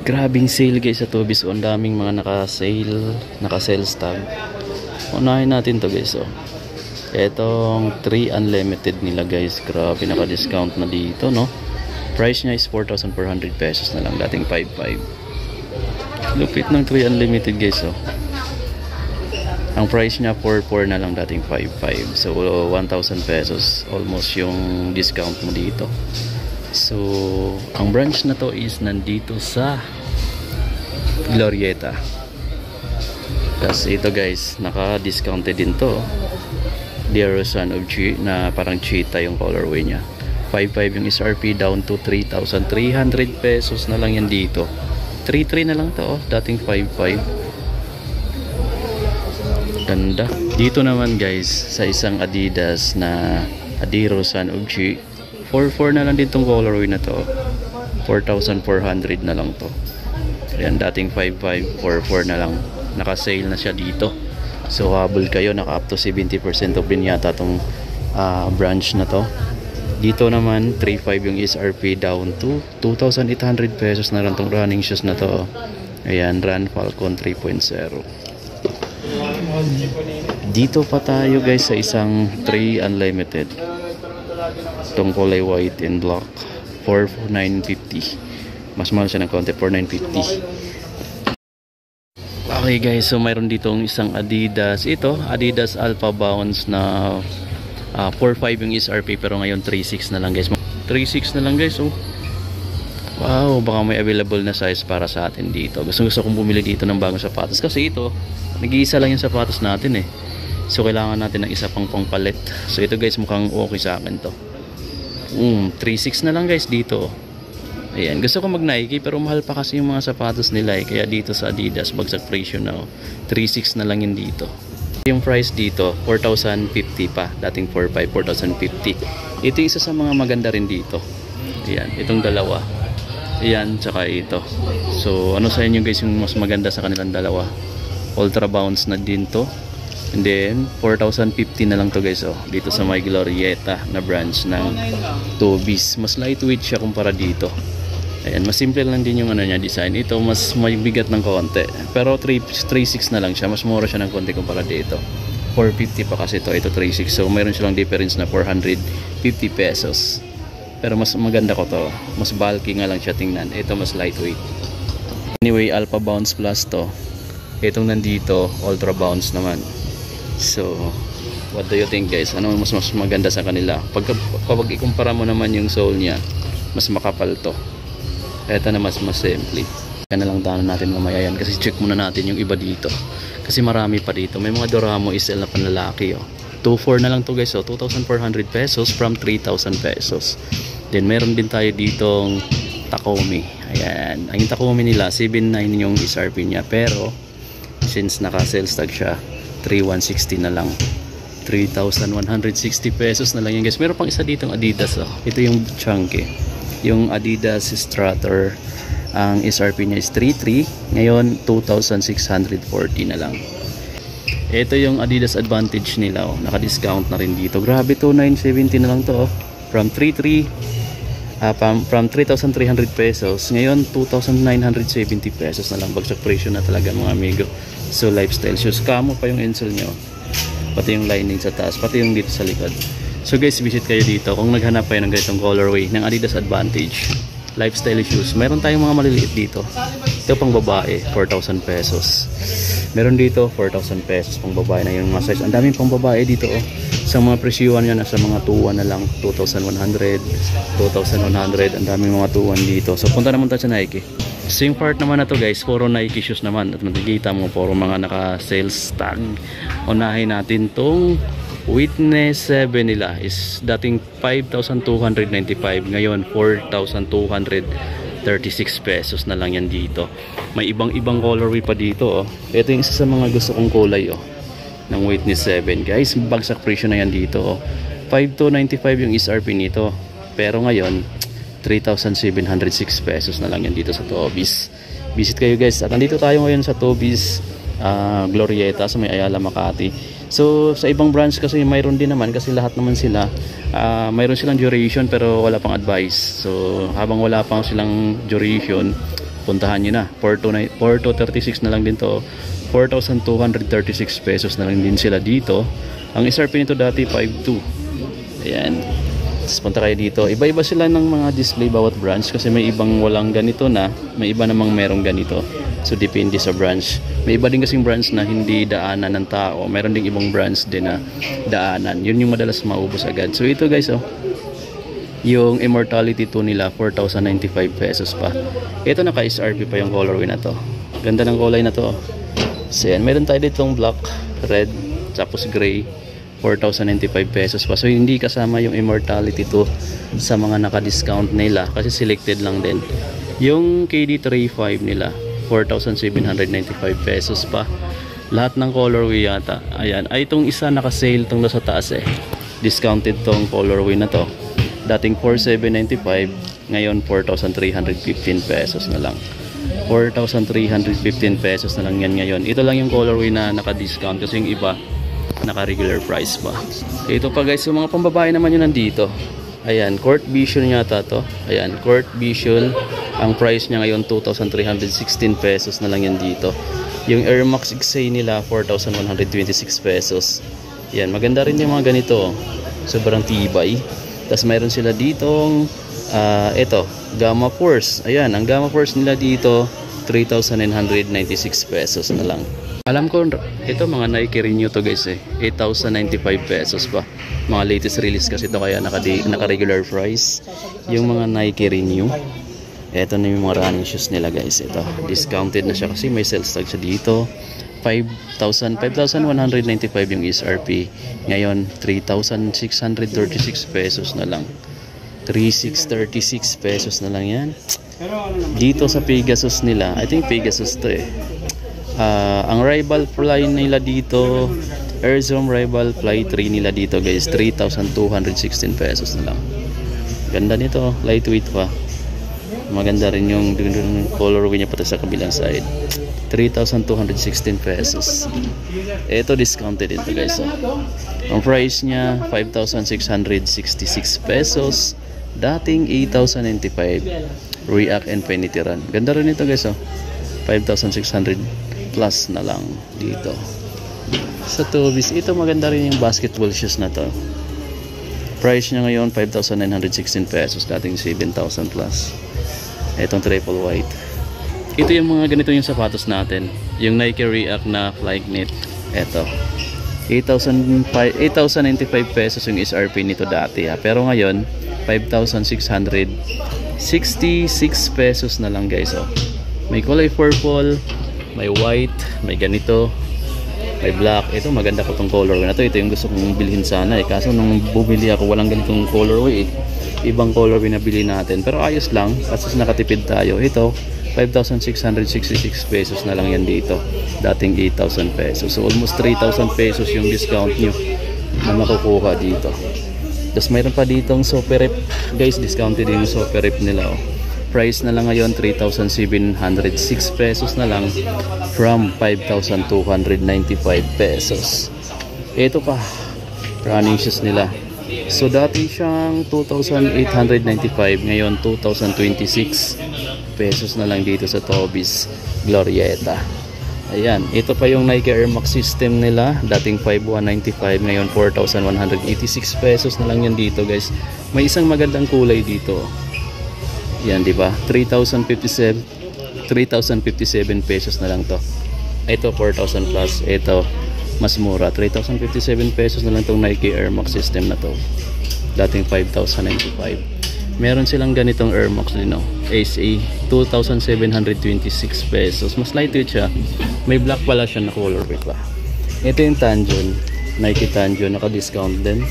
Grabing sale guys sa Tobis. Ang daming mga naka-sales tag. Unahin natin to guys. Etong 3 unlimited nila guys. Grabe, naka-discount na dito, no? Price niya is 4,400 pesos na lang, dating 5,500. Lupit ng 3 unlimited guys. Ang price niya 4,400 na lang, dating 5,500. So 1,000 pesos almost yung discount mo dito. So ang branch na to is nandito sa Glorieta. Kasi ito guys, naka-discounted din to. Dear Son of G na parang cheetah yung colorway niya. 5,500 yung SRP, down to 3,300 pesos na lang yan dito. 3,300 na lang to, dating 5,500. Ganda. Dito naman guys, sa isang Adidas na Adiro Son of G, 4,400 na lang din tong colorway na to. 4,400 na lang to. Ayan, dating 5,500, 4,400 na lang. Naka-sale na siya dito. So habol kayo, naka up to 70% off din yata tong branch na to. Dito naman 3,500 yung SRP, down to 2,800 pesos na lang tong running shoes na to. Ayan, Run Falcon 3.0. Dito pa tayo guys sa isang 3 unlimited. Itong kulay white and black, 4,950. Mas mahal siya ng konti, 4,950. Okay guys, so mayroon ditong isang Adidas. Ito, Adidas Alpha Bounce na 4,500 yung SRP, pero ngayon 3,600 na lang guys. 3,600 na lang guys. Wow, baka may available na size para sa atin dito. Gusto kong bumili dito ng bagong sapatos. Kasi ito, nag-iisa lang yung sapatos natin eh. So kailangan natin ng isa pang pampalit. So ito guys, mukhang okay sa akin to. 3,600 na lang guys dito. Ayan, gusto ko mag Nike pero mahal pa kasi yung mga sapatos nila eh. Kaya dito sa Adidas, bagsak presyo na 3,600 na lang yun dito. Yung price dito 4,050 pa, dating 4,500, 4,050. Ito isa sa mga maganda rin dito. Ayan, itong dalawa. Ayan, tsaka ito. So ano sa inyo guys yung mas maganda sa kanilang dalawa? Ultra Bounce na din to. And then 4,050 na lang to guys. Dito sa may Glorieta na branch ng Tobis. Mas lightweight siya kumpara dito. Ayan, mas simple lang din yung ano niya, design. Ito mas may bigat ng konti. Pero 3,600 na lang siya. Mas mura siya ng konti kumpara dito. 450 pa kasi ito 3,600. So mayroon silang difference na 450 pesos. Pero mas maganda ko to. Mas bulky nga lang siya tingnan. Ito mas lightweight. Anyway, Alpha Bounce Plus to. Itong nandito, Ultra Bounce naman. So what do you think guys? Ano mas maganda sa kanila? Kapag ikumpara mo naman yung sole niya, mas makapal to. Ito na mas simple. Kaya na lang tanan natin mamaya yan. Kasi check muna natin yung iba dito. Kasi marami pa dito. May mga Doramo SL na panlalaki. 2,400 na lang to guys. 2,400 pesos from 3,000 pesos. Then meron din tayo ditong Takumi. Ayan. Ang Takumi nila 7,900 yung SRP niya. Pero since naka-sales tag siya, 3,160 na lang. 3,160 pesos na lang yan guys. Meron pang isa ditong Adidas. Ito yung chunky. Yung Adidas Strator, ang SRP niya is 3,300. Ngayon 2,640 na lang. Ito yung Adidas Advantage nila. Naka-discount na rin dito. Grabe to, 970 na lang to. From 3,300 pesos. Ngayon 2,970 pesos na lang. Bagsak presyo na talaga mga amigo. So lifestyle shoes. Kamo pa yung insole nyo. Pati yung lining sa taas. Pati yung dito sa likod. So guys, visit kayo dito kung naghanap kayo ng ganitong colorway ng Adidas Advantage lifestyle shoes. Meron tayong mga maliliit dito. Ito pang babae, 4,000 pesos. Meron dito 4,000 pesos pang babae na yung mga size. Ang daming pang babae dito sa mga presyuhan niya, nasa mga 2,100 na lang, 2,100, 2,100. Ang daming mga 2,100 dito. So punta naman tayo sa Nike. So yung part naman na to guys, puro Nike shoes naman. At makikita mo puro mga naka-sales tag. Unahin natin tong Witness 7 nila is dating 5,295, ngayon 4,236 pesos na lang yan dito. May ibang colorway pa dito. Ito yung isa sa mga gusto kong kulay ng Witness 7 guys. Bagsak presyo na yan dito. 5,295 yung SRP nito, pero ngayon 3,706 pesos na lang yan dito sa Tobis. Visit kayo guys. At nandito tayo ngayon sa Tobis Glorieta sa may Ayala, Makati. So sa ibang branch kasi mayroon din naman, kasi lahat naman sila mayroon silang duration pero wala pang advice. So habang wala pang silang duration, puntahan nyo na. 4236 na lang din to. 4,236 pesos na lang din sila dito. Ang SRP nito dati 5,200. Ayan. Tapos punta kayo dito. Iba-iba sila ng mga display bawat branch kasi may ibang walang ganito na, may iba namang merong ganito. So depende sa branch. May iba din kasing branch na hindi daanan ng tao. Meron ding ibang branch din na daanan. Yun yung madalas maubos agad. So ito guys, oh. Yung Immortality 2 nila 4,095 pesos pa. Ito naka-SRP pa yung colorway na to. Ganda ng kulay na to. So yan, meron tayo ditong black, red, tapos gray, 4,095 pesos pa. So hindi kasama yung Immortality 2 sa mga naka-discount nila kasi selected lang din. Yung KD35 nila 4,795 pesos pa. Lahat ng colorway yata. Ayan, ay itong isa naka-sale tong nasa taas eh. Discounted tong colorway na to. Dating 4,795, ngayon 4,315 pesos na lang. 4,315 pesos na lang yan ngayon. Ito lang yung colorway na naka-discount kasi yung iba naka-regular price pa. Ito pa guys, yung mga pambabae naman yun nandito. Ayan, Court Vision yata to. Ayan, Court Vision. Ang price niya ngayon 2,316 pesos na lang yan dito. Yung Air Max XA nila 4,126 pesos. Ayan, maganda rin yung mga ganito. Sobrang tibay. Tapos mayroon sila ditong ito, Gamma Force. Ayan, ang Gamma Force nila dito 3,996 pesos na lang. Alam ko ito mga Nike Renew to guys eh, 8,095 pesos pa. Mga latest release kasi ito kaya naka-regular price. Yung mga Nike Renew, ito na yung mga running shoes nila guys. Ito, discounted na siya kasi may sales tag siya dito. 5,195 yung SRP. Ngayon 3,636 pesos na lang. 3,636 pesos na lang yan. Dito sa Pegasus nila, I think Pegasus to eh. Ang Rival Fly nila dito, Air Zoom Rival Fly 3 nila dito guys, 3,216 pesos na lang. Ganda nito, lightweight pa. Maganda rin yung colorway niya pati sa kabilang side. 3,216 pesos. Ito discounted ito guys. So, ang price niya 5,666 pesos. Dating 8,095. React Infinity Run. Ganda rin ito guys. 5,600 plus na lang dito. Sa Tobis, ito maganda rin yung basketball shoes na to. Price niya ngayon 5,916 pesos. Dating 7,000 plus. Itong triple white. Ito yung mga ganito yung sapatos natin. Yung Nike React na Flyknit. Ito. 8,095 pesos yung SRP nito dati ha. Pero ngayon 5,666 pesos na lang guys. Oh. May kulay purple, may white, may ganito, may black. Ito maganda ko tong colorway na to. Ito yung gusto kong bilhin sana eh. Kaso nung bumili ako walang ganitong colorway eh. Ibang colorway na bili natin. Pero ayos lang kasi nakatipid tayo. Ito 5,666 pesos na lang yan dito. Dating 8,000 pesos. So almost 3,000 pesos yung discount nyo na makukuha dito. Tapos mayroon pa ditong Super Rep. Guys, discounted din yung Super Rep nila. Oh. Price na lang ngayon 3,706 pesos na lang from 5,295 pesos. Ito pa, running shoes nila. So dati siyang 2,895, ngayon 2,026 pesos na lang dito sa Tobis Glorieta. Ayan, ito pa yung Nike Air Max system nila. Dating 5,195, ngayon 4,186 pesos na lang yan dito guys. May isang magandang kulay dito. Yan, di ba? 3,057 pesos na lang to. Ito 4,000 plus. Ito mas mura, 3,057 pesos na lang tong Nike Air Max system na to. Dating 5,095. Meron silang ganitong Air Max din, no? SA 2,726 pesos. Mas lightweight siya. May black pala siya na colorway pa. Ito yung Tanjun, Nike Tanjun, naka-discount din.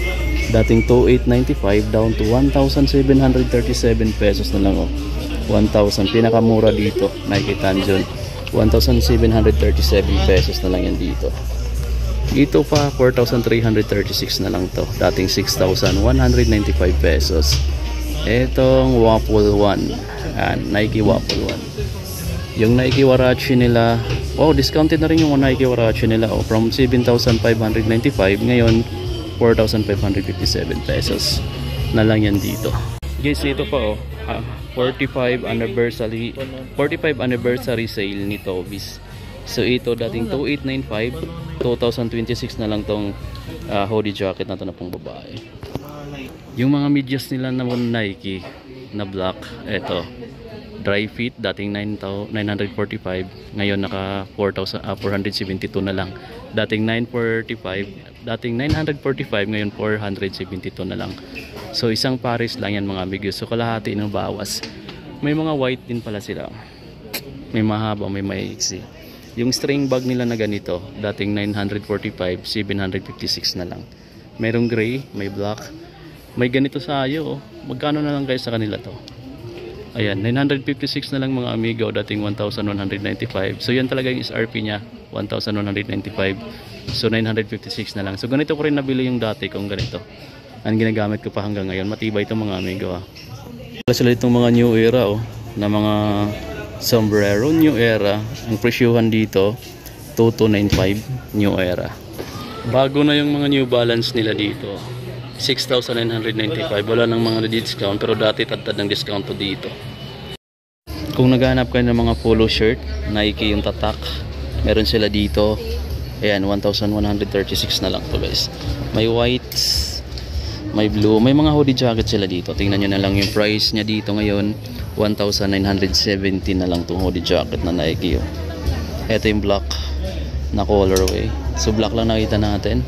Dating 2,895 down to 1,737 pesos na lang, oh. 1,000, pinakamura dito, Nike Tanjun. 1,737 pesos na lang yan dito. Ito pa 4,336 na lang to. Dating 6,195 pesos. Etong Waffle 1. Nike Waffle 1. Yung Nike Warachi nila, oh, discounted na rin yung Nike Warachi nila, oh, from 7,595 ngayon 4,557 pesos na lang yan dito. Guys, ito pa oh. 45 anniversary sale ni Tobis. So ito dating 2895, 2026 na lang tong hoodie jacket na to na pong babae. Yung mga medyas nila na Nike na black, ito dry fit dating 945, ngayon naka 472 na lang. Dating 945, ngayon 472 na lang. So isang pares lang yan mga amigo. So kalahati ng bawas. May mga white din pala sila. May mahaba, may maiksi. Yung string bag nila na ganito, dating 945, 756 na lang. Merong gray, may black. May ganito sa ayo. Oh. Magkano na lang guys sa kanila to? Ayan, 956 na lang mga amigo, dating 1,195. So yan talaga yung SRP niya, 1,195. So 956 na lang. So ganito ko rin nabili yung dati kung ganito. Ang ginagamit ko pa hanggang ngayon. Matibay itong mga amigo. Wala sila itong mga new era oh, na mga sombrero new era. Ang presyuhan dito 2295 new era. Bago na yung mga New Balance nila dito. 6,995. Wala nang mga discount, pero dati tad ng discount to dito. Kung naghahanap kayo ng mga polo shirt, Nike yung tatak, meron sila dito. Ayan, 1,136 na lang to guys. May white, may blue, may mga hoodie jacket sila dito. Tingnan nyo na lang yung price niya dito ngayon, 1,970 na lang tong hoodie jacket na Nike. Ito yung black na colorway. So black lang nakita natin.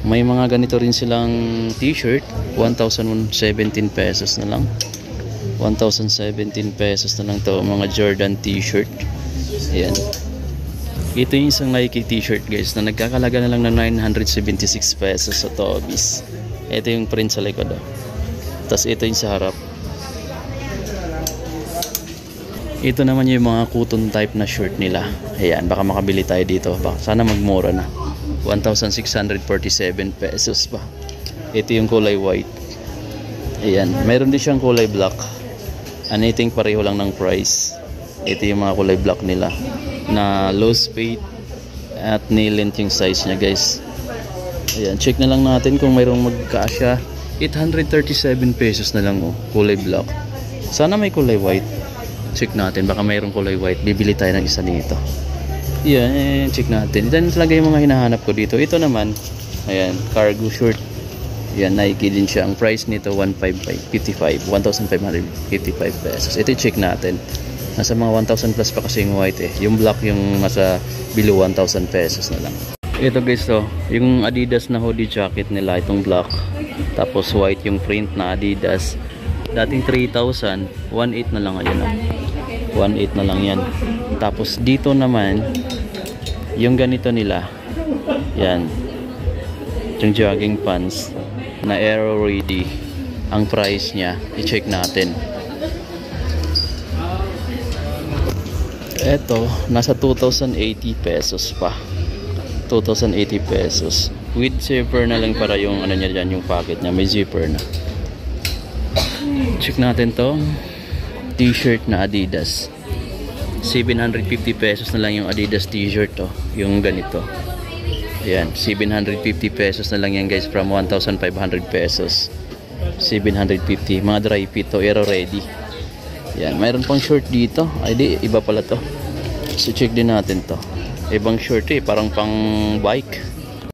May mga ganito rin silang t-shirt, 1,017 pesos na lang. 1,017 pesos na lang to, mga Jordan t-shirt. Ayan. Ito yung isang Nike t-shirt guys na nagkakalaga na lang ng 976 pesos sa Tobis. Ito yung print sa likod oh. Tapos ito yung sa harap. Ito naman yung mga cotton type na shirt nila. Ayan, baka makabili tayo dito. Sana magmura na. 1,647 pesos pa. Ito yung kulay white. Ayan, mayroon din siyang kulay black. Anything pareho lang ng price. Ito yung mga kulay black nila na loose fit at knee length yung size nya guys. Ayan, check na lang natin kung mayroong magkasya. 837 pesos na lang oh, kulay black. Sana may kulay white. Check natin, baka mayroong kulay white. Bibili tayo ng isa dito. Yan, check natin. Ito talaga yung mga hinahanap ko dito. Ito naman, ayan, cargo short. Yan, Nike din siya. Ang price nito 1,555 pesos. Ito check natin. Nasa mga 1,000 plus pa kasi yung white eh. Yung black yung nasa below 1,000 pesos na lang. Ito guys to, yung Adidas na hoodie jacket nila, itong black. Tapos white yung print na Adidas. Dating 3,000, 1,800 na lang ngayon. 1,800 na lang yan. Tapos dito naman, yung ganito nila. Yan. Yung jogging pants na Aero Ready. Ang price niya, i-check natin. Eto, nasa 2,080 pesos pa. 2,080 pesos. With zipper na lang para yung ano niya dyan, yung pocket niya. May zipper na. Check natin to. T-shirt na Adidas. 750 pesos na lang yung Adidas t-shirt to. Yung ganito. Ayan, 750 pesos na lang yan guys from 1,500 pesos. 750. Mga dry fit to, Aero Ready. Ayan, mayroon pang short dito. Ay di, iba pala to. So check din natin to. Ibang short eh, parang pang bike.